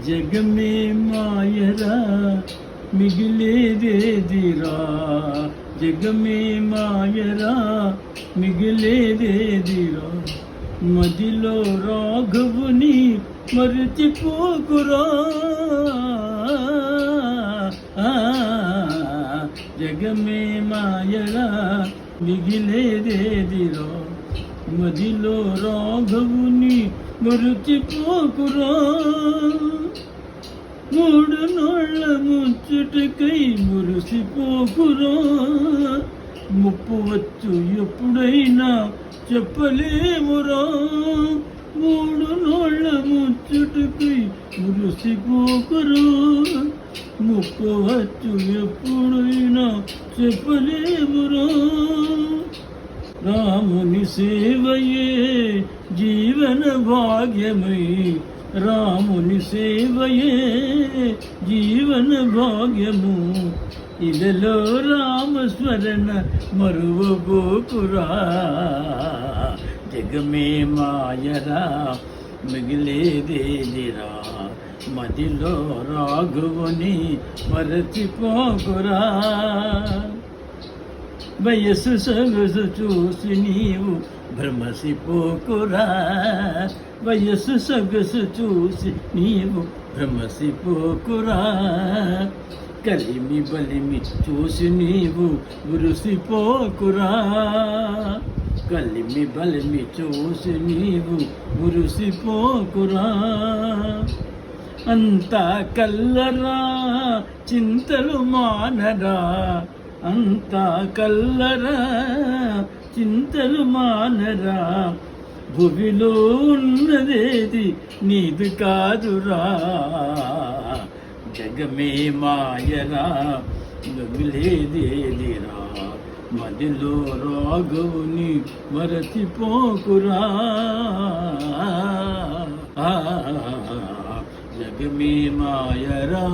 జగ మే మాయరా మిగిలేదేదిరా, జగ మే మాయరా మిగిలేదేదిరా, మదిలో రాఘవుని మరచిపోకురా, జగ మే మాయరా మిగిలేదేదిరా, మదిలో రాఘవుని మరచిపోకురా, మూడు నాళ్ళ ముచ్చటకై మురిసిపోకురా, ముప్పు వచ్చు ఎప్పుడైనా చెప్పలేమురా, మూడు నాళ్ళ ముచ్చటకై మురిసిపోకురా, ముప్పు వచ్చు ఎప్పుడైనా చెప్పలేమురా, రాముని సేవయే జీవన భాగ్యమై, రాముని సేవయే జీవన భాగ్యము, ఇలలో రామస్మరణ మరువబోకురా, జగమే మాయరా మిగిలేదేదిరా, మదిలో రాఘవుని మరచిపోకురా, వయస్సు సొగసు చూసి నీవు భ్రమసిపోకురా, వయస్సు సొగసు చూసి నీవు భ్రమసిపోకురా, కలిమి బలిమి చూసి నీవు మురిసిపోకురా, కలిమి బలిమి చూసి నీవు మురిసిపోకురా, అంతా కల్లరా చింతలు మానరా, అంతా కల్లరా చింతలు మానరా, భువిలో ఉన్నదేది నీది కాదురా, జగమే మాయరా మిగిలేదేదిరా, మదిలో రాఘవుని మరచిపోకురా, జగమే మాయరా,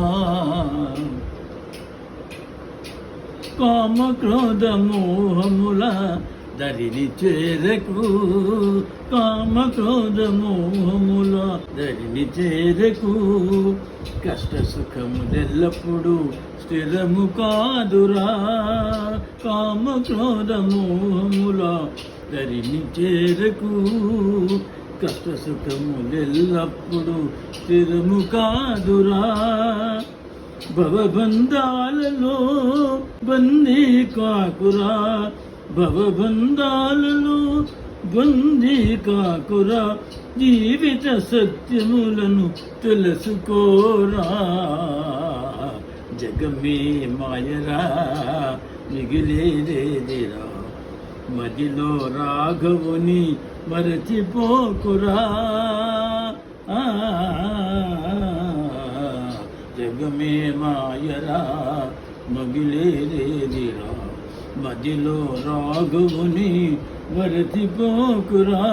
కామ క్రోధ మోహముల దరిని చేరకు, కామ క్రోధ మోహముల దరిని చేరకు, కష్ట సుఖములెల్లప్పుడు స్థిరము కాదురా, కామ క్రోధ మోహముల దరిని చేరకు, కష్ట సుఖములెల్లప్పుడు స్థిరము కాదురా, భవబంధాలలో బందీ కాకురా, భవబంధాలలో బందీ కాకురా, జీవిత సత్యములను తెలుసుకోరా, జగమే మాయరా మిగిలేదేదిరా, మదిలో రాఘవుని మరచిపోకురా, జగమే మాయరా మిగిలేదేదిరా, మదిలో రాఘవుని మరచిపోకురా.